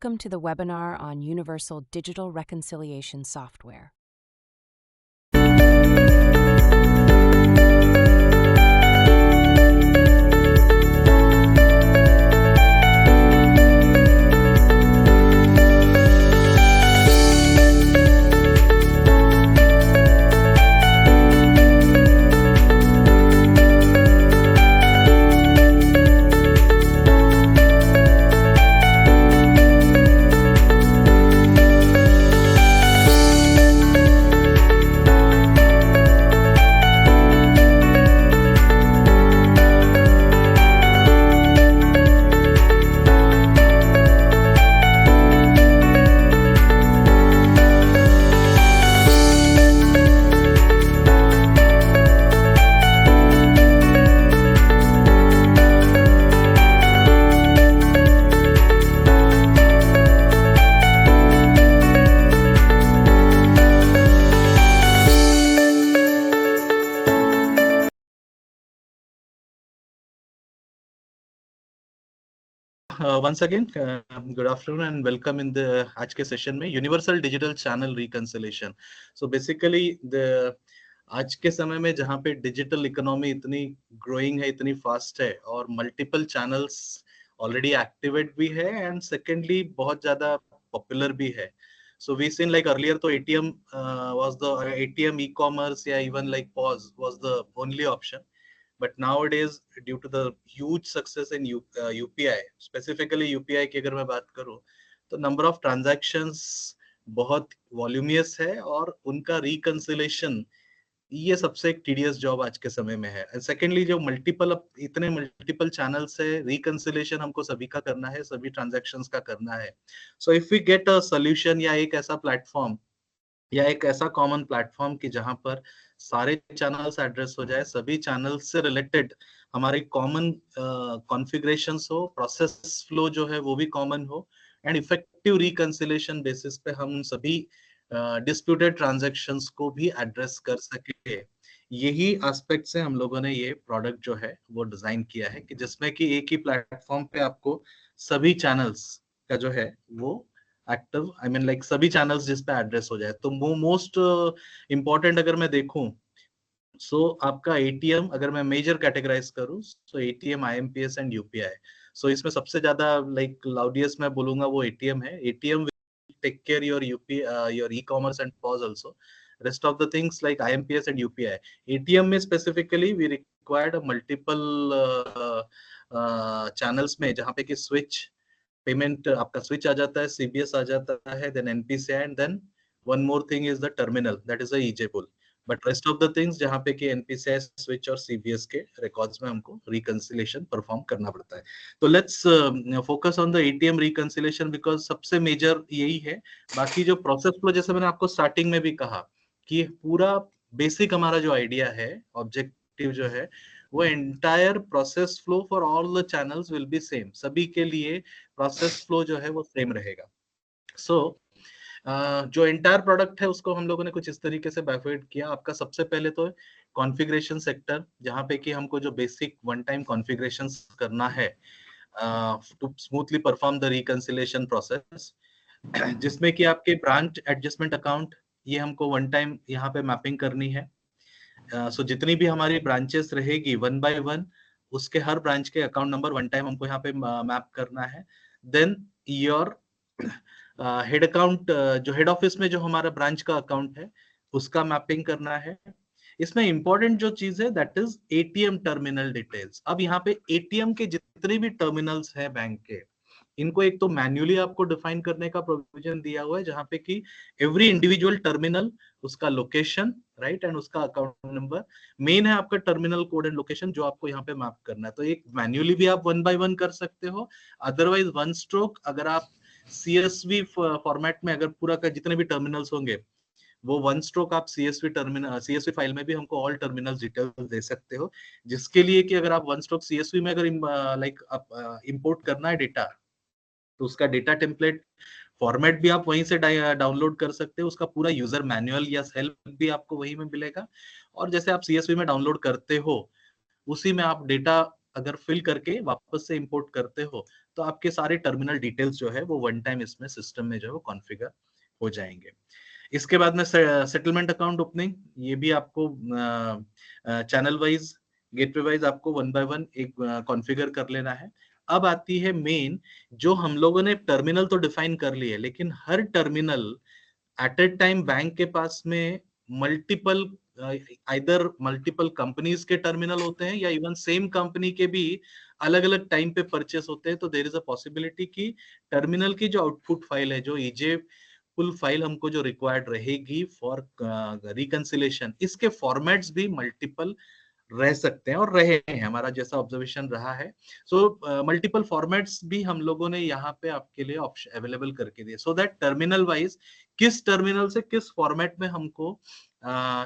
Welcome to the webinar on Universal Digital Reconciliation Software. Once again, good afternoon and welcome in the आज के session में universal digital channel reconciliation. So basically आज के समय में जहाँ पे डिजिटल इकोनॉमी इतनी ग्रोइंग है, इतनी फास्ट है और मल्टीपल चैनल्स ऑलरेडी एक्टिवेट भी है एंड सेकेंडली बहुत ज्यादा पॉपुलर भी है. So we seen like earlier तो ATM was the ATM e-commerce या even like POS was the only option. But nowadays, due to the huge success in UPI, specifically UPI की अगर मैं बात करूँ, तो number of transactions बहुत voluminous है और उनका reconciliation ये सबसे एक tedious job आज के समय में है. And secondly, जो इतने multiple channels है, reconciliation हमको सभी का करना है, सभी transactions का करना है. So if we get a solution या एक ऐसा platform या एक ऐसा कॉमन प्लेटफॉर्म की जहां पर सारे चैनल्स एड्रेस हो जाए, सभी चैनल्स से रिलेटेड हमारे कॉमन कॉन्फ़िगरेशंस हो, प्रोसेस फ्लो जो है वो भी कॉमन हो एंड इफेक्टिव रिकंसिलेशन बेसिस पे हम उन सभी डिस्प्यूटेड ट्रांजैक्शंस को भी एड्रेस कर सके. यही एस्पेक्ट से हम लोगों ने ये प्रोडक्ट जो है वो डिजाइन किया है कि जिसमें कि एक ही प्लेटफॉर्म पे आपको सभी चैनल्स का जो है वो एक्टिव लाइक सभी चैनल्स जिस पे एड्रेस हो जाए. तो वो मोस्ट इम्पोर्टेंट अगर मैं देखूं सो आपका एटीएम अगर मैं मेजर कैटेगराइज करूं सो एटीएम, आईएमपीएस एंड यूपीआई. सो इसमें सबसे ज्यादा लाइक लाउडियस्ट मैं बोलूंगा वो एटीएम है. ATM take care your your e-commerce and POS also. Rest of the things like IMPS and UPI. ATM में specifically we required a multiple channels में जहाँ पे कि switch पेमेंट आपका स्विच आ जाता है, सीबीएस आ जाता है, then NPC and then one more thing is the terminal that is a EJ pull. But rest of the things जहाँ पे कि एनपीसी, स्विच और सीबीएस के रिकॉर्ड्स में हमको रिकंसिलेशन परफॉर्म करना पड़ता है. तो let's focus on the ATM reconciliation because सबसे मेजर यही है. बाकी जो प्रोसेस फ्लो जैसे मैंने आपको स्टार्टिंग में भी कहा कि पूरा बेसिक हमारा जो आइडिया है, ऑब्जेक्टिव जो है वो entire process flow for all the channels will be same. सभी के लिए प्रोसेस फ्लो जो है वो सेम रहेगा. सो जो एंटायर प्रोडक्ट है उसको हम लोगों ने कुछ इस तरीके से बाइफर्केट किया. आपका सबसे पहले तो कॉन्फ़िगरेशन सेक्टर जहाँ पे कि हमको जो बेसिक वन टाइम कॉन्फ़िगरेशन करना है to smoothly perform the reconciliation process, जिसमें कि आपके ब्रांच एडजस्टमेंट अकाउंट ये हमको वन टाइम यहाँ पे मैपिंग करनी है. सो जितनी भी हमारी ब्रांचेस रहेगी वन बाय वन उसके हर ब्रांच के अकाउंट नंबर वन टाइम हमको यहाँ पे मैप करना है. देन योर हेड अकाउंट जो हेड ऑफिस में जो हमारा ब्रांच का अकाउंट है उसका मैपिंग करना है. इसमें इंपॉर्टेंट जो चीज है that is ATM terminal details. अब यहाँ पे एटीएम के जितने भी टर्मिनल्स हैं बैंक के, इनको एक तो मैन्युअली आपको डिफाइन करने का प्रोविजन दिया हुआ है जहाँ पे कि एवरी इंडिविजुअल टर्मिनल उसका लोकेशन राइट एंड उसका अकाउंट नंबर मेन है आपका टर्मिनल कोड एंड लोकेशन जो आपको यहाँ पे मैप करना है. तो एक मैन्युअली भी आप वन बाय वन कर सकते हो, अदरवाइज वन स्ट्रोक अगर आप सीएसवी फॉर्मेट में अगर पूरा का जितने भी टर्मिनल्स होंगे वो वन स्ट्रोक आप सीएसवी फाइल में भी हमको ऑल टर्मिनल्स डिटेल्स दे सकते हो, जिसके लिए कि अगर आप वन स्ट्रोक सीएसवी में अगर लाइक आप इंपोर्ट करना है डेटा तो उसका डेटा टेम्पलेट फॉर्मेट भी आप वहीं से डाउनलोड कर सकते हो. उसका पूरा यूजर मैनुअल या हेल्प भी आपको वहीं में मिलेगा और जैसे आप सीएसवी में डाउनलोड करते हो उसी में आप डेटा अगर फिल करके वापस से इंपोर्ट करते हो तो आपके सारे टर्मिनल डिटेल्स जो है वो वन टाइम इसमें सिस्टम में जो है वो कॉन्फ़िगर हो जाएंगे। इसके बाद में सेटलमेंट अकाउंट ओपनिंग, ये भी आपको चैनल वाइज गेटवे वाइज आपको वन बाय वन एक कॉन्फ़िगर कर लेना है। अब आती है मेन, जो हम लोगों ने टर्मिनल तो डिफाइन कर ली है, लेकिन हर terminal at a time bank के पास में मल्टीपल आइदर मल्टीपल कंपनीज के टर्मिनल होते हैं या इवन सेम कंपनी के भी अलग अलग टाइम पे परचेस होते हैं। तो देर इज अ पॉसिबिलिटी कि टर्मिनल की जो आउटपुट फाइल है, जो ईजे फुल फाइल हमको जो रिक्वायर्ड रहेगी फॉर रिकंसिलेशन, इसके फॉर्मेट्स भी मल्टीपल रह सकते हैं और रहे हैं, हमारा जैसा ऑब्जर्वेशन रहा है। सो मल्टीपल फॉर्मेट्स भी हम लोगों ने यहाँ पे आपके लिए ऑप्शन अवेलेबल करके दिए, सो दैट टर्मिनल वाइज किस टर्मिनल से किस फॉर्मेट में हमको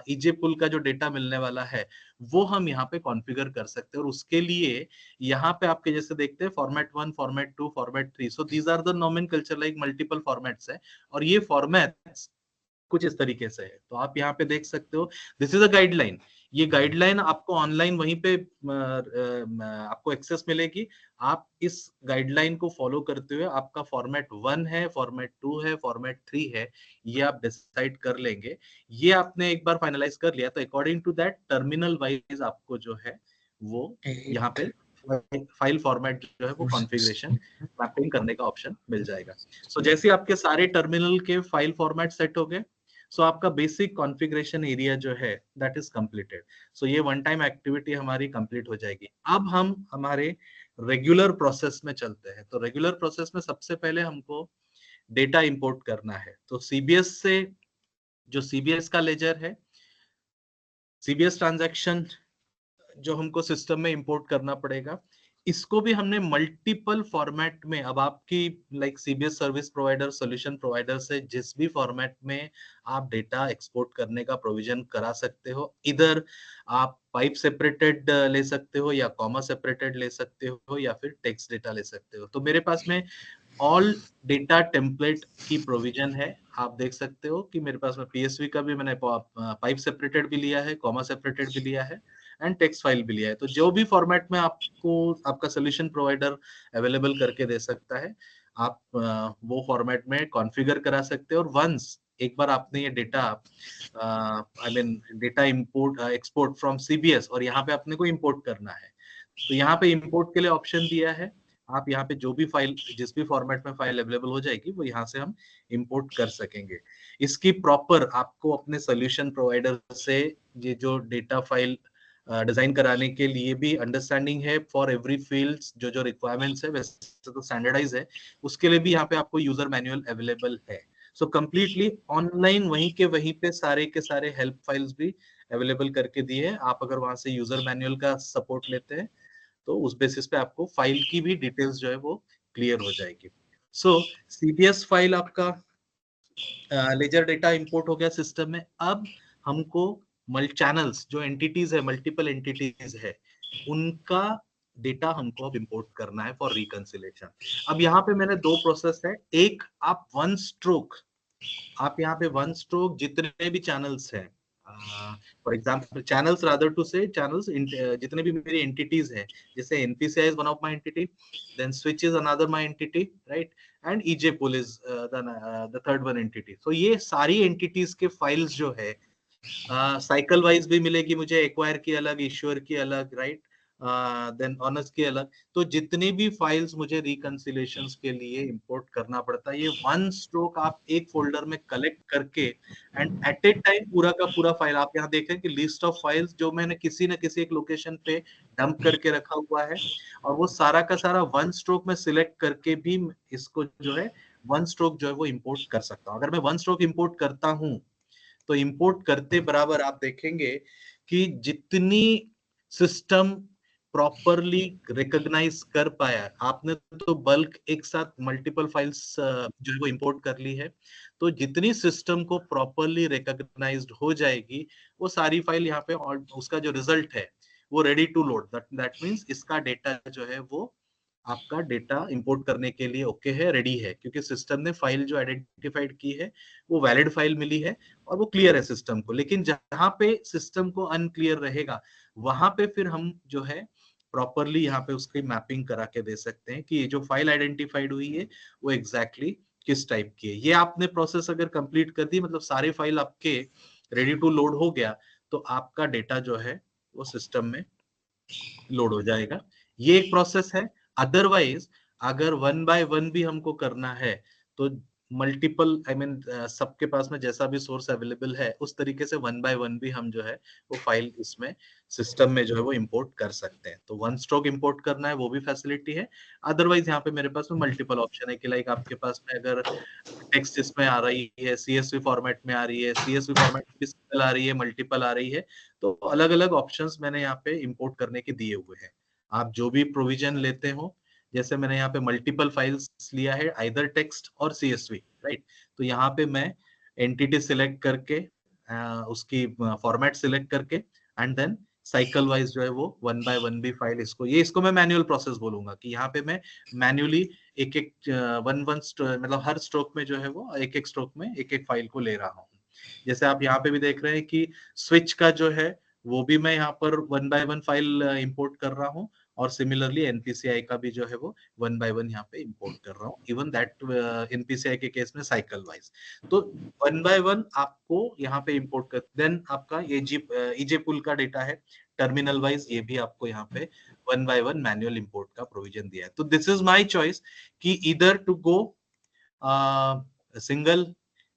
ईजे पुल का जो डेटा मिलने वाला है वो हम यहाँ पे कॉन्फ़िगर कर सकते हैं। और उसके लिए यहाँ पे आपके जैसे देखते हैं format 1, format 2, format 3, so these are the nomenclature like multiple formats है। और ये फॉर्मेट्स कुछ इस तरीके से है, तो आप यहाँ पे देख सकते हो, दिस इज अ गाइडलाइन। ये गाइडलाइन आपको ऑनलाइन वहीं पे आपको एक्सेस मिलेगी। आप इस गाइडलाइन को फॉलो करते हुए आपका फॉर्मेट 1 है, फॉर्मेट 2 है, फॉर्मेट 3 है, ये आप डिसाइड कर लेंगे। ये आपने एक बार फाइनलाइज कर लिया तो according to that terminal wise आपको जो है वो यहाँ पे फाइल फॉर्मेट जो है वो कॉन्फ़िगरेशन मैपिंग करने का ऑप्शन मिल जाएगा। सो जैसे आपके सारे टर्मिनल के फाइल फॉर्मेट सेट हो गए, सो आपका बेसिक कॉन्फ़िगरेशन एरिया जो है दैट इज कंप्लीटेड। सो ये वन टाइम एक्टिविटी हमारी कंप्लीट हो जाएगी। अब हम हमारे रेगुलर प्रोसेस में चलते हैं। तो रेगुलर प्रोसेस में सबसे पहले हमको डेटा इंपोर्ट करना है। तो सीबीएस से जो सीबीएस का लेजर है, सीबीएस ट्रांजैक्शन जो हमको सिस्टम में इंपोर्ट करना पड़ेगा, इसको भी हमने मल्टीपल फॉर्मेट में, अब आपकी like CBS service provider, solution provider से जिस भी फॉर्मेट में आप डेटा एक्सपोर्ट करने का प्रोविजन करा सकते हो, इधर आप पाइप सेपरेटेड ले सकते हो या कॉमा सेपरेटेड ले सकते हो या फिर टेक्स्ट डेटा ले सकते हो। तो मेरे पास में ऑल डेटा टेम्पलेट की प्रोविजन है। आप देख सकते हो कि मेरे पास में पीएसवी का भी मैंने पाइप सेपरेटेड भी लिया है, कॉमा सेपरेटेड भी लिया है एंड टेक्स्ट फाइल भी लिया है। तो जो भी फॉर्मेट में आपको आपका सोल्यूशन प्रोवाइडर अवेलेबल करके दे सकता है, आप वो फॉर्मेट में कॉन्फ़िगर करा सकते हो। और वंस एक बार आपने ये data I mean data import export from CBS और यहाँ पे अपने को इंपोर्ट करना है, तो यहाँ पे इंपोर्ट के लिए ऑप्शन दिया है। आप यहाँ पे जो भी फाइल, जिस भी फॉर्मेट में फाइल अवेलेबल हो जाएगी वो यहाँ से हम इंपोर्ट कर सकेंगे। इसकी प्रॉपर आपको अपने सोल्यूशन प्रोवाइडर से ये जो डेटा फाइल डिजाइन कराने के लिए भी अंडरस्टैंडिंग है फॉर एवरी फील्ड्स, जो जो रिक्वायरमेंट्स है वैसे तो स्टैंडर्डाइज है, उसके लिए भी यहाँ पे आपको यूजर मैनुअल अवेलेबल है। सो कंप्लीटली ऑनलाइन वहीं के वहीं पे सारे के सारे हेल्प फाइल्स भी अवेलेबल करके दिए हैं। आप अगर वहां से यूजर मैनुअल का सपोर्ट लेते हैं तो उस बेसिस पे आपको फाइल की भी डिटेल्स जो है वो क्लियर हो जाएगी। सो सीबीएस फाइल आपका लेजर डेटा इंपोर्ट हो गया सिस्टम में। अब हमको मल्टी चैनल्स जो एंटिटीज है, मल्टीपल एंटिटीज है, उनका डेटा हमको अब इंपोर्ट करना है फॉर रिकंसिलेशन। अब यहाँ पे मैंने दो प्रोसेस है। एक, आप वन स्ट्रोक, आप यहाँ पे वन स्ट्रोक जितने भी चैनल्स हैं, for example channels, rather to say channels, जितने भी मेरी एंटिटीज हैं, जैसे NPCI is one of my entity, then switch is another my entity, right, and EJ pull is the third one entity. तो ये सारी एंटिटीज के फाइल्स जो है साइकिल वाइज भी मिलेगी मुझे, एक्वायर की अलग, इश्योर की अलग, राइट, देन ऑनर्स की अलग। तो जितनी भी फाइल्स मुझे रिकंसिलेशंस के लिए इंपोर्ट करना पड़ता है, ये वन स्ट्रोक आप एक फोल्डर में कलेक्ट करके एंड एट ए टाइम पूरा का पूरा फाइल, आप यहाँ देखें कि लिस्ट ऑफ फाइल्स जो मैंने किसी न किसी एक लोकेशन पे डंप करके रखा हुआ है, और वो सारा का सारा वन स्ट्रोक में सिलेक्ट करके भी इसको जो है वन स्ट्रोक जो है वो इंपोर्ट कर सकता हूँ। अगर मैं वन स्ट्रोक इंपोर्ट करता हूँ तो इंपोर्ट करते बराबर आप देखेंगे कि जितनी सिस्टम प्रॉपरली रिकॉग्नाइज कर पाया, आपने तो बल्क एक साथ मल्टीपल फाइल्स जो है वो इंपोर्ट कर ली है, तो जितनी सिस्टम को प्रॉपरली रिकॉग्नाइज्ड हो जाएगी वो सारी फाइल यहाँ पे, और उसका जो रिजल्ट है वो ready to load, that means इसका डेटा जो है वो आपका डेटा इंपोर्ट करने के लिए ओके है, रेडी है, क्योंकि सिस्टम ने फाइल जो आइडेंटिफाइड की है वो वैलिड फाइल मिली है और वो क्लियर है सिस्टम को। लेकिन जहां पे सिस्टम को अनक्लियर रहेगा वहां पे फिर हम जो है प्रॉपरली यहाँ पे उसकी मैपिंग करा के दे सकते हैं कि ये जो फाइल आइडेंटिफाइड हुई है वो एग्जैक्टली किस टाइप की है। ये आपने प्रोसेस अगर कंप्लीट कर दी, मतलब सारे फाइल आपके रेडी टू लोड हो गया, तो आपका डेटा जो है वो सिस्टम में लोड हो जाएगा। ये एक प्रोसेस है। अदरवाइज अगर वन बाय वन भी हमको करना है तो मल्टीपल सबके पास में जैसा भी सोर्स अवेलेबल है उस तरीके से वन बाय वन भी हम जो है वो फाइल इसमें सिस्टम में जो है वो इंपोर्ट कर सकते हैं। तो वन स्ट्रोक इंपोर्ट करना है वो भी फैसिलिटी है। अदरवाइज यहाँ पे मेरे पास में मल्टीपल ऑप्शन है कि लाइक आपके पास में अगर टेक्स्ट इसमें आ रही है, सीएसवी फॉर्मेट में आ रही है, सीएसवी फॉर्मेट में भी सिंगल आ रही है, मल्टीपल आ रही है, तो अलग अलग ऑप्शंस मैंने यहाँ पे इंपोर्ट करने के दिए हुए हैं। आप जो भी प्रोविजन लेते हो, जैसे मैंने यहाँ पे मल्टीपल फाइल्स लिया है, आइदर टेक्स्ट और सीएसवी, राइट। तो यहाँ पे मैं एंटिटी सिलेक्ट करके उसकी फॉर्मेट सिलेक्ट करके एंड देन साइकिल वाइज जो है वो वन बाय वन भी फाइल इसको मैं मैनुअल प्रोसेस बोलूंगा कि यहाँ पे मैं मैन्युअली एक एक मतलब हर स्ट्रोक में जो है वो एक एक स्ट्रोक में एक एक फाइल को ले रहा हूँ। जैसे आप यहाँ पे भी देख रहे हैं कि स्विच का जो है वो भी मैं यहाँ पर one by one file import कर रहा हूँ, और सिमिलरली एनपीसीआई का भी जो है वो वन बाय वन यहाँ पे इंपोर्ट कर रहा हूँ, इवन दैट एनपीसीआई के केस में साइकिल वाइज। तो वन बाय वन आपको यहाँ पे इंपोर्ट कर, देन आपका ईजे पुल का डेटा है टर्मिनल वाइज, ये भी आपको यहाँ पे one by one manual import का प्रोविजन दिया है। तो दिस इज माय चॉइस कि इधर टू गो सिंगल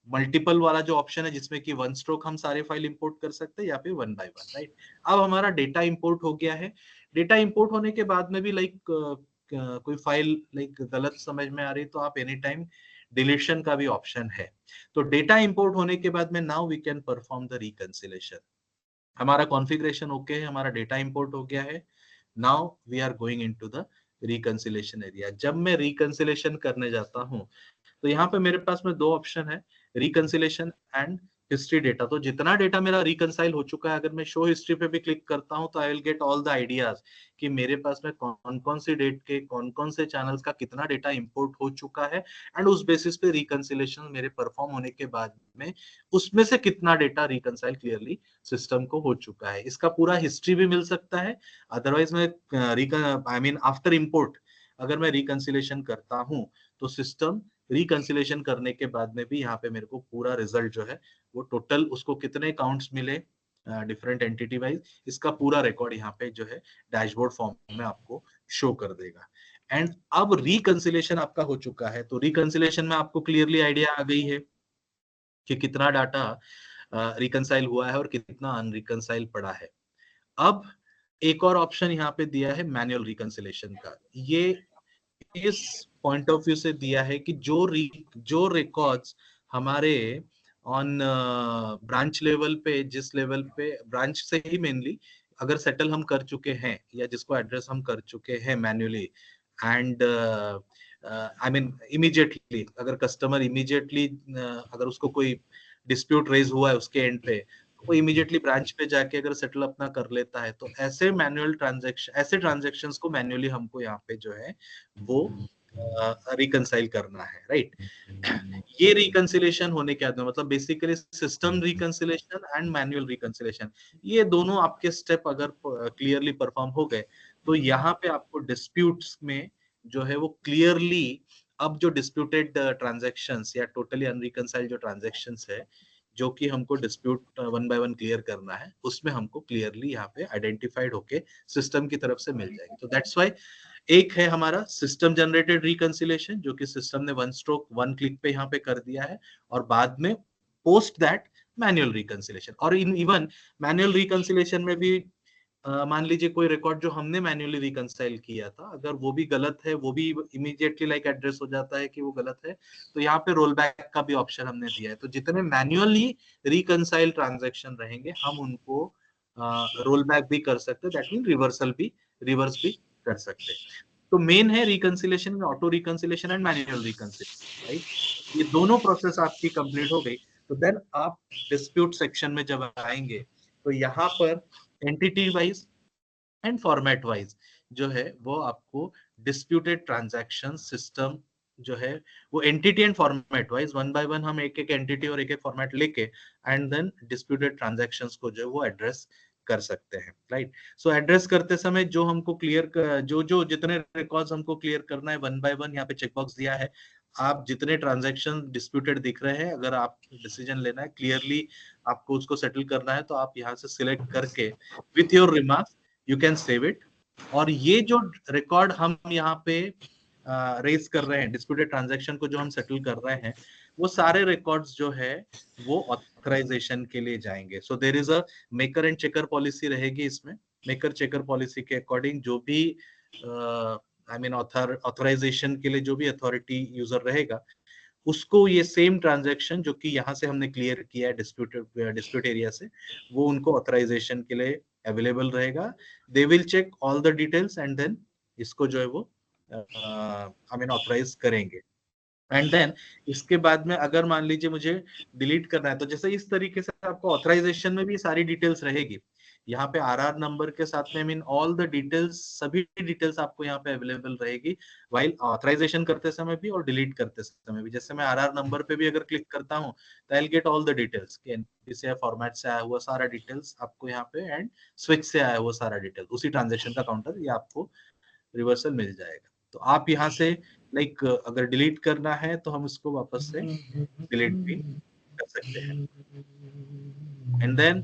मल्टीपल वाला जो ऑप्शन है जिसमें कि वन स्ट्रोक हम सारे फाइल इंपोर्ट कर सकते हैं, या फिर वन बाय वन, राइट। अब हमारा डेटा इंपोर्ट हो गया है। डेटा इंपोर्ट होने के बाद में भी लाइक कोई फाइल लाइक गलत समझ में आ रही तो आप एनी टाइम डिलीशन का भी ऑप्शन है। तो डेटा इंपोर्ट होने के बाद में now we can perform the reconciliation. हमारा कॉन्फ़िगरेशन ओके है, हमारा डेटा इंपोर्ट हो गया है। Now we are going into the reconciliation area. जब मैं रिकंसिलेशन करने जाता हूँ तो यहाँ पे मेरे पास में दो ऑप्शन है, रिकंसिलेशन एंड हिस्ट्री डेटा। तो जितना डेटा मेरा रिकंसाइल हो चुका है, अगर मैं शो हिस्ट्री पे भी क्लिक करता हूँ तो I will get all the ideas कि मेरे पास में कौन कौन सी डेट के कौन कौन से चैनल्स का कितना डेटा इंपोर्ट हो चुका है, एंड उस बेसिस पे रिकंसिलेशन मेरे परफॉर्म होने के बाद में उसमें से कितना डेटा रिकंसाइल क्लियरली सिस्टम को हो चुका है। इसका पूरा हिस्ट्री भी मिल सकता है। अदरवाइज मैं आफ्टर इंपोर्ट अगर मैं रिकंसिलेशन करता हूँ तो सिस्टम रिकंसिलेशन करने के बाद में भी यहाँ पे मेरे को पूरा रिजल्ट जो है वो टोटल उसको कितने काउंट्स मिले डिफरेंट एंटिटी वाइज, इसका पूरा रिकॉर्ड यहाँ पे जो है डैशबोर्ड फॉर्म में आपको शो कर देगा। एंड अब रिकंसिलेशन आपका हो चुका है, तो रिकंसिलेशन में आपको क्लियरली आइडिया आ गई है कि कितना डाटा रिकंसाइल हुआ है और कितना अनरिकंसाइल पड़ा है। अब एक और ऑप्शन यहाँ पे दिया है मैनुअल रिकंसिलेशन का। ये इस पॉइंट ऑफ व्यू से दिया है कि जो रिकॉर्ड्स हमारे ऑन ब्रांच लेवल पे, जिस लेवल पे ब्रांच से ही मेनली अगर सेटल हम कर चुके हैं या जिसको एड्रेस हम कर चुके हैं मैन्युअली, एंड इमीडिएटली अगर कस्टमर इमीडिएटली अगर उसको कोई डिस्प्यूट रेज हुआ है उसके एंड पे, वो इमीडिएटली ब्रांच पे जाके अगर सेटल अपना कर लेता है, तो ऐसे ट्रांजेक्शंस को मैन्युअली हमको यहाँ पे जो है वो रिकंसाइल करना है, राइट। ये रिकंसिलेशन होने के बाद मतलब basically system reconciliation and manual reconciliation, ये दोनों आपके स्टेप अगर क्लियरली परफॉर्म हो गए तो यहाँ पे आपको डिस्प्यूट्स में जो है वो क्लियरली अब जो डिस्प्यूटेड ट्रांजैक्शंस या टोटली अनरिकंसाइल्ड जो ट्रांजैक्शंस है जो कि हमको dispute one by one clear करना है, उसमें हमको क्लियरली यहाँ पे आइडेंटिफाइड होके सिस्टम की तरफ से मिल जाएगी। तो दैट्स व्हाई एक है हमारा सिस्टम जनरेटेड रिकंसिलेशन जो कि सिस्टम ने वन स्ट्रोक वन क्लिक पे यहाँ पे कर दिया है, और बाद में पोस्ट दैट मैनुअल रिकंसिलेशन। और इवन मैनुअल रिकंसिलेशन में भी मान लीजिए कोई रिकॉर्ड जो हमने मैन्युअली रिकंसाइल किया था अगर वो भी गलत है, वो भी इमीडिएटली लाइक एड्रेस हो जाता है कि वो गलत है, तो यहाँ पे रोल बैक का भी ऑप्शन हमने दिया है। तो जितने मैन्युअली रिकंसाइल ट्रांजैक्शन रहेंगे हम उनको रोल बैक भी कर सकते हैं, दैट मीन रिवर्स भी कर सकते हैं। तो मेन है रिकंसिलेशन में auto reconciliation and manual reconciliation, right. ये दोनों प्रोसेस आपकी कंप्लीट हो गई तो देन आप डिस्प्यूट सेक्शन में जब आएंगे तो यहाँ पर entity wise and format wise जो है वो आपको डिस्प्यूटेड ट्रांजैक्शन सिस्टम जो है वो entity and format wise one by one हम एक एक एंटिटी और एक एक फॉर्मेट लेके एंड देन डिस्प्यूटेड ट्रांजैक्शंस को जो है वो एड्रेस कर सकते हैं, राइट। सो एड्रेस करते समय जो हमको क्लियर, जो जो जितने रिकॉर्ड्स हमको क्लियर करना है वन बाय वन, यहाँ पे चेकबॉक्स दिया है। आप जितने ट्रांजैक्शन डिस्प्यूटेड दिख रहे हैं, अगर आप डिसीजन लेना है क्लियरली, आपको उसको सेटल करना है, तो आप यहाँ से सिलेक्ट करके with your remarks you can save it. और ये जो रिकॉर्ड हम यहाँ पे रेज कर रहे हैं, डिस्प्यूटेड ट्रांजैक्शन को जो हम सेटल कर रहे हैं, वो सारे रिकॉर्ड्स जो है वो ऑथराइजेशन के लिए जाएंगे। So there is a maker and checker policy रहेगी इसमें। मेकर चेकर पॉलिसी के अकॉर्डिंग जो भी आई मीन ऑथराइजेशन के लिए जो भी अथॉरिटी यूजर रहेगा, उसको ये सेम ट्रांजैक्शन जो कि यहाँ से हमने क्लियर किया है डिस्प्यूट एरिया से, वो उनको ऑथराइजेशन के लिए अवेलेबल रहेगा। They will check all the details and then इसको जो है वो आई मीन ऑथराइज करेंगे। एंड देन इसके बाद में अगर मान लीजिए मुझे डिलीट करना है, तो जैसे इस तरीके से आपको ऑथराइजेशन में भी सारी डिटेल्स रहेगी। यहाँ पे आरआर नंबर के साथ में मीन ऑल द डिटेल्स, सभी डिटेल्स आपको यहाँ पे अवेलेबल रहेगी वाइल ऑथराइजेशन करते समय भी और डिलीट करते समय भी। जैसे मैं आरआर नंबर पे भी अगर क्लिक करता हूँ तो I will get all the details कि एनपीसीआई फॉर्मेट से आया हुआ सारा डिटेल्स आपको यहाँ पे, एंड स्विच से आया हुआ सारा डिटेल्स, उसी ट्रांजेक्शन का काउंटर ये आपको रिवर्सल मिल जाएगा। तो आप यहाँ से लाइक अगर डिलीट करना है तो हम इसको वापस से डिलीट भी कर सकते हैं। And then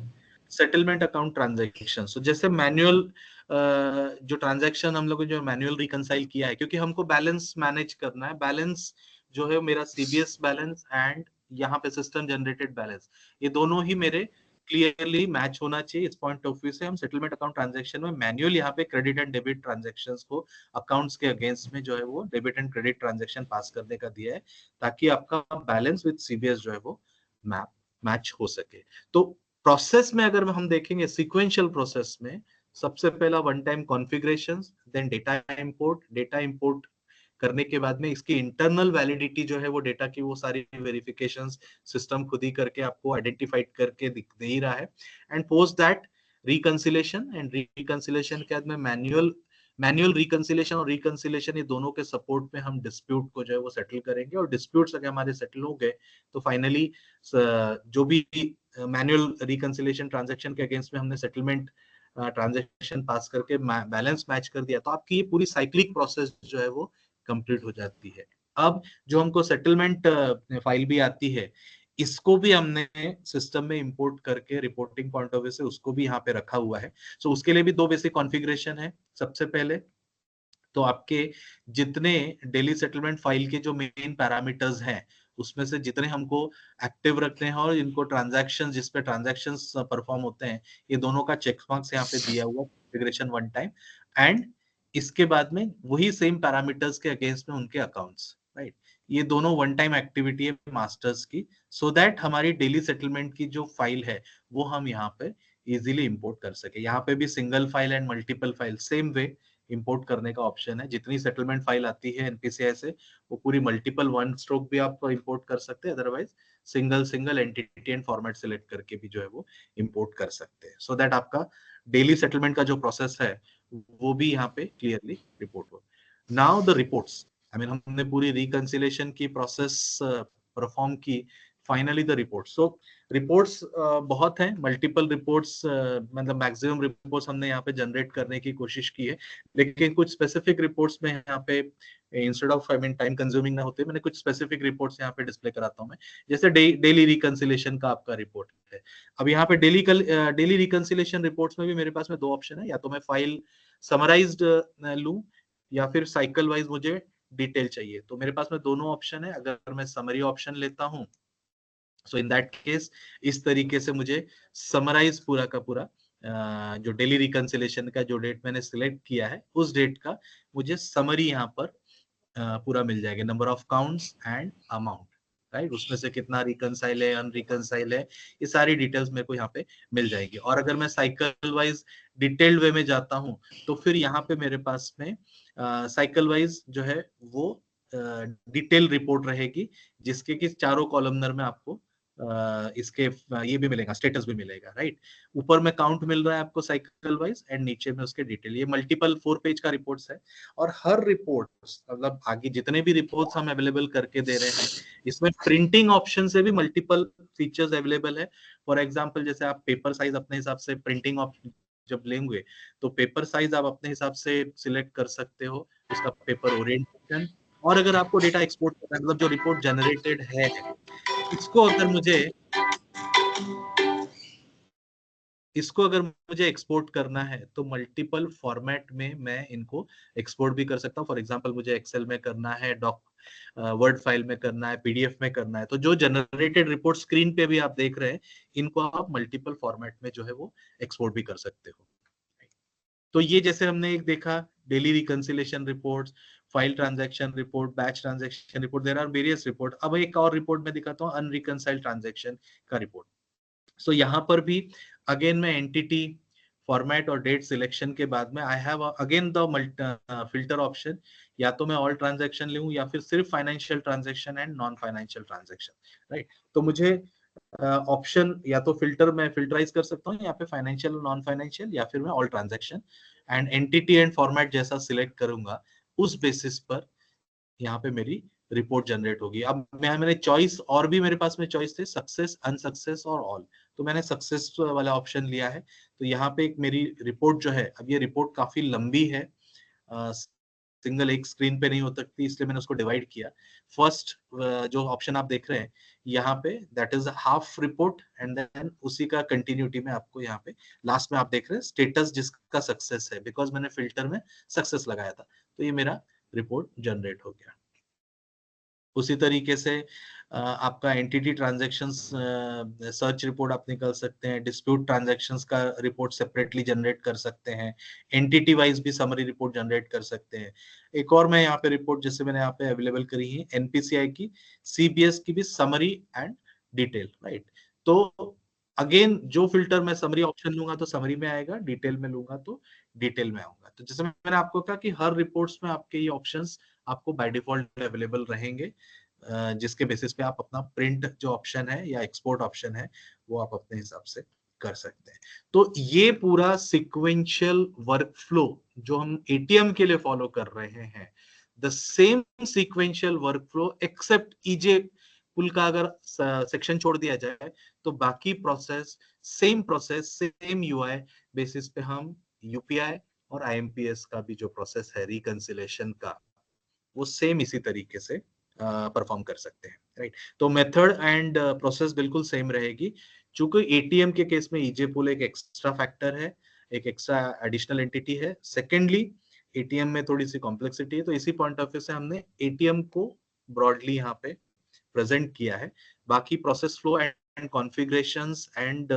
settlement account transaction. So जैसे मैनुअल जो ट्रांजैक्शन हम लोग जो मैनुअल रिकंसाइल किया है, क्योंकि हमको बैलेंस मैनेज करना है, बैलेंस जो है मेरा सीबीएस बैलेंस एंड यहाँ पे सिस्टम जनरेटेड बैलेंस, ये दोनों ही मेरे क्लियरली मैच होना चाहिए। इस पॉइंट ऑफ व्यू से हम सेटलमेंट अकाउंट ट्रांजैक्शन में मैनुअल यहाँ पे क्रेडिट एंड डेबिट ट्रांजैक्शंस को अकाउंट्स के अगेंस्ट में जो है वो डेबिट एंड क्रेडिट ट्रांजैक्शन पास करने का दिया है, ताकि आपका बैलेंस विद सीबीएस जो है वो मैच हो सके। तो प्रोसेस में अगर हम देखेंगे सीक्वेंशियल प्रोसेस में, सबसे पहला one time configuration, then data import करने के बाद में इसकी इंटरनल वैलिडिटी जो है वो डेटा की, वो सारी वेरिफिकेशंस सिस्टम खुद ही करके आपको आइडेंटिफाइड करके दे ही रहा है। And post that reconciliation, and reconciliation के बाद में मैनुअल रिकंसिलेशन और रिकंसिलेशन, ये दोनों के सपोर्ट में हम डिस्प्यूट को जो है वो सेटल करेंगे। और डिस्प्यूट्स अगर हमारे सेटल हो गए तो फाइनली जो भी मैनुअल रिकंसिलेशन ट्रांजैक्शन के अगेंस्ट में हमने सेटलमेंट ट्रांजैक्शन पास करके बैलेंस मैच कर दिया, तो आपकी ये पूरी साइक्लिक प्रोसेस जो है वो कंप्लीट हो जाती है। अब जो हमको सेटलमेंट फाइल भी आती है, इसको भी हमने सिस्टम में इंपोर्ट करके रिपोर्टिंग पॉइंट ऑफ व्यू से उसको भी यहाँ पे रखा हुआ है। सो उसके लिए भी दो बेसिक कॉन्फ़िगरेशन है। सबसे पहले तो आपके जितने डेली सेटलमेंट फाइल के जो मेन पैरामीटर्स हैं, उसमें से जितने हमको एक्टिव रखते हैं और इनको ट्रांजैक्शन, जिस पे ट्रांजैक्शंस परफॉर्म होते हैं, ये दोनों का चेक मार्क्स यहाँ पे दिया हुआ कॉन्फ़िगरेशन वन टाइम। एंड इसके बाद में वही सेम पैरामीटर्स के अगेंस्ट में उनके अकाउंट्स, राइट। ये दोनों वन टाइम एक्टिविटी है मास्टर्स की, सो दैट हमारी डेली सेटलमेंट की जो फाइल है वो हम यहाँ पे इजीली इंपोर्ट कर सके। यहाँ पे भी single file and multiple file same way import करने का ऑप्शन है। जितनी सेटलमेंट फाइल आती है एनपीसीआई से, वो पूरी मल्टीपल वन स्ट्रोक भी आप इंपोर्ट कर सकते हैं, otherwise single entity and format select करके भी जो है वो इंपोर्ट कर सकते हैं, सो दैट आपका डेली सेटलमेंट का जो प्रोसेस है वो भी यहाँ पे क्लियरली रिपोर्ट हो। Now the reports, I mean हमने पूरी रिकंसिलेशन की प्रोसेस परफॉर्म की, finally the report. So reports बहुत हैं, मल्टीपल रिपोर्ट्स, मतलब मैक्सिमम रिपोर्ट्स हमने यहाँ पे जनरेट करने की कोशिश की है, लेकिन कुछ स्पेसिफिक रिपोर्ट्स में यहाँ पे instead of I mean time consuming ना होते, मैंने कुछ स्पेसिफिक रिपोर्ट्स यहाँ पे डिस्प्ले कराता हूँ मैं। जैसे डेली रिकंसिलेशन का आपका रिपोर्ट है। अब यहाँ पे डेली रिकंसिलेशन रिपोर्ट्स में भी मेरे पास में दो ऑप्शन है, या तो मैं फाइल समराइज्ड लूं या फिर साइकिल वाइज मुझे डिटेल चाहिए। तो मेरे पास में दोनों ऑप्शन है। अगर मैं समरी ऑप्शन लेता हूँ, सो इन दैट केस इस तरीके से मुझे समराइज पूरा का पूरा जो डेली रिकंसिलेशन का जो डेट मैंने सिलेक्ट किया है, उस डेट का मुझे समरी यहाँ पर पूरा मिल जाएगा, number of counts and amount, right. उसमें से कितना रिकंसाइल है, अनरिकंसाइल है, ये सारी डिटेल्स मेरे को यहाँ पे मिल जाएगी। और अगर मैं साइकिल वाइज डिटेल्ड वे में जाता हूँ, तो फिर यहाँ पे मेरे पास में साइकिल वाइज जो है वो डिटेल रिपोर्ट रहेगी, जिसके कि चारों कॉलमनर में आपको इसके ये भी मिलेगा, स्टेटस भी मिलेगा, राइट। ऊपर में काउंट मिल रहा है आपको साइकिल वाइज एंड नीचे में उसके डिटेल। ये मल्टीपल 4 पेज का रिपोर्ट्स है और हर रिपोर्ट मतलब आगे जितने भी रिपोर्ट्स हम अवेलेबल करके दे रहे हैं इसमें प्रिंटिंग ऑप्शन से भी मल्टीपल फीचर्स अवेलेबल है। फॉर एग्जाम्पल जैसे आप पेपर साइज अपने हिसाब से प्रिंटिंग जब लेंगे तो पेपर साइज आप अपने हिसाब से सिलेक्ट कर सकते हो, उसका पेपर ओरिएंटेशन। और अगर आपको डेटा एक्सपोर्ट करना है मतलब जो रिपोर्ट जनरेटेड है इसको अगर मुझे एक्सपोर्ट करना है तो मल्टीपल फॉर्मेट में मैं इनको एक्सपोर्ट भी कर सकता हूँ। फॉर एग्जांपल मुझे एक्सेल में करना है, वर्ड फाइल में करना है, पीडीएफ में करना है, तो जो जनरेटेड रिपोर्ट स्क्रीन पे भी आप देख रहे हैं इनको आप मल्टीपल फॉर्मेट में जो है वो एक्सपोर्ट भी कर सकते हो। तो ये जैसे हमने एक देखा daily reconciliation reports, file transaction report, batch transaction report, there are various report. अब एक और रिपोर्ट में दिखाता हूँ अनरिकंसाइल्ड ट्रांजैक्शन का रिपोर्ट। सो यहाँ पर भी अगेन मैं एंटिटी फॉर्मेट और डेट सिलेक्शन के बाद में I have again the filter option, या तो मैं ऑल ट्रांजैक्शन लूं या फिर सिर्फ financial transaction and non financial transaction, right. तो मुझे ऑप्शन या तो फिल्टर मैं फिल्टराइज कर सकता हूँ यहाँ पे फाइनेंशियल और नॉन फाइनेंशियल, या फिर मैं all transaction and entity and format जैसा सिलेक्ट करूंगा उस बेसिस पर यहाँ पे मेरी रिपोर्ट जनरेट होगी। अब मैंने चॉइस और भी मेरे पास में चॉइस थे सक्सेस, अनसक्सेस और ऑल, तो मैंने सक्सेस वाला ऑप्शन लिया है। तो यहाँ पे एक मेरी रिपोर्ट जो है, अब ये रिपोर्ट काफी लंबी है, सिंगल एक स्क्रीन पे नहीं हो सकती इसलिए मैंने उसको डिवाइड किया। फर्स्ट जो ऑप्शन आप देख रहे हैं यहाँ पे that is half report and then उसी का कंटिन्यूटी में आपको यहाँ पे लास्ट में आप देख रहे हैं स्टेटस जिसका सक्सेस है, बिकॉज मैंने फिल्टर में सक्सेस लगाया था। तो ये मेरा रिपोर्ट जनरेट हो गया। उसी तरीके से आपका एंटिटी ट्रांजैक्शंस सर्च रिपोर्ट आप निकाल सकते हैं, डिस्प्यूट ट्रांजैक्शंस का रिपोर्ट सेपरेटली जनरेट कर सकते हैं, एंटिटी वाइज भी समरी रिपोर्ट जनरेट कर सकते हैं। एक और मैं यहाँ पे रिपोर्ट जैसे मैंने यहाँ पे अवेलेबल करी है एनपीसीआई की, सीबीएस की भी समरी एंड डिटेल, राइट। तो अगेन जो फिल्टर मैं समरी ऑप्शन लूंगा तो समरी में आएगा, डिटेल में लूंगा तो डिटेल में आऊंगा। तो जैसे मैंने आपको कहा कि हर रिपोर्ट्स में आपके ये ऑप्शंस आपको बाय डिफॉल्ट अवेलेबल रहेंगे, जिसके बेसिस पे आप अपना प्रिंट जो ऑप्शन है या एक्सपोर्ट ऑप्शन है वो आप अपने हिसाब से कर सकते हैं। तो ये पूरा सिक्वेंशियल वर्कफ्लो जो हम एटीएम के लिए फॉलो कर रहे हैं, the same sequential workflow except EJ pull का अगर सेक्शन छोड़ दिया जाए तो बाकी प्रोसेस सेम यूआई बेसिस पे हम यूपीआई और आईएमपीएस का भी जो प्रोसेस है रिकंसिलेशन का वो सेम इसी तरीके से परफॉर्म कर सकते हैं, राइट। तो मेथड एंड प्रोसेस बिल्कुल सेम रहेगी। चूंकि एटीएम के केस में ईजे पूल एक एक्स्ट्रा फैक्टर है, एक एक्स्ट्रा एडिशनल एंटिटी है। सेकेंडली एटीएम में थोड़ी सी कॉम्प्लेक्सिटी है, तो इसी पॉइंट ऑफ व्यू से हमने एटीएम को ब्रॉडली यहाँ पे प्रेजेंट किया है। बाकी process flow and configurations and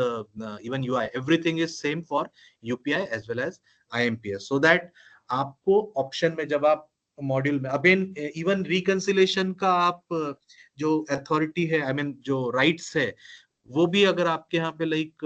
even UI everything is same for UPI as well as IMPS, so that आपको ऑप्शन में जब आप मॉड्यूल में अगेन इवन रिकंसिलेशन का आप जो अथॉरिटी है आई मीन जो राइट्स है वो भी अगर आपके यहाँ पे लाइक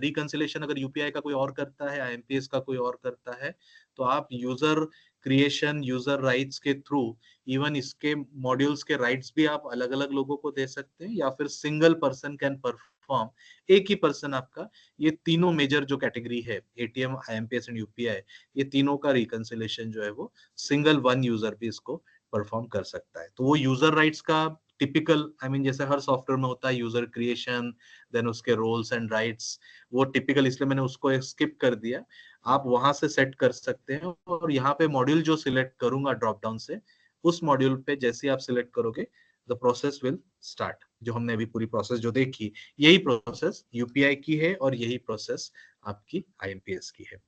रिकंसिलेशन अगर यूपीआई का कोई और करता है, आईएमपीएस का कोई और करता है, तो आप यूजर क्रिएशन यूजर राइट्स के थ्रू इवन इसके मॉड्यूल्स के राइट्स भी आप अलग अलग लोगों को दे सकते हैं, या फिर सिंगल पर्सन कैन परफॉर्म, एक ही पर्सन आपका ये तीनों मेजर जो कैटेगरी है एटीएम आईएमपीएस एंड यूपीआई, ये तीनों का रिकंसिलेशन जो है वो सिंगल वन यूजर भी इसको परफॉर्म कर सकता है। तो वो यूजर राइट्स का टिपिकल आई मीन जैसे हर सॉफ्टवेयर में होता है यूजर क्रिएशन देन उसके रोल्स एंड राइट्स, वो टिपिकल इसलिए मैंने उसको स्किप कर दिया। आप वहां से सेट कर सकते हैं और यहाँ पे मॉड्यूल जो सिलेक्ट करूंगा ड्रॉप डाउन से उस मॉड्यूल पे जैसे आप सिलेक्ट करोगे द प्रोसेस विल स्टार्ट। जो हमने अभी पूरी प्रोसेस जो देखी यही प्रोसेस यूपीआई की है और यही प्रोसेस आपकी आईएमपीएस की है।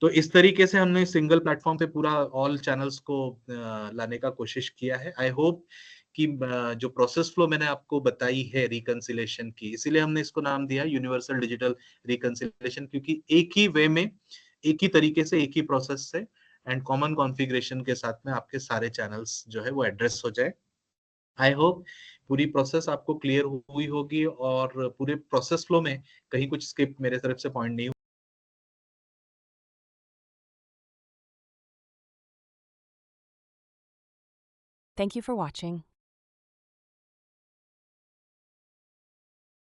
तो इस तरीके से हमने सिंगल प्लेटफॉर्म पे पूरा ऑल चैनल्स को लाने का कोशिश किया है। आई होप कि जो प्रोसेस फ्लो मैंने आपको बताई है रिकंसिलेशन की, इसीलिए हमने इसको नाम दिया यूनिवर्सल डिजिटल रिकंसिलेशन, क्योंकि एक ही वे में एक ही तरीके से एक ही प्रोसेस से एंड कॉमन कॉन्फ़िगरेशन के साथ में आपके सारे चैनल्स जो है वो एड्रेस हो जाए। आई होप पूरी प्रोसेस आपको क्लियर हुई होगी और पूरे प्रोसेस फ्लो में कहीं कुछ स्किप मेरे तरफ से पॉइंट नहीं। Thank you for watching.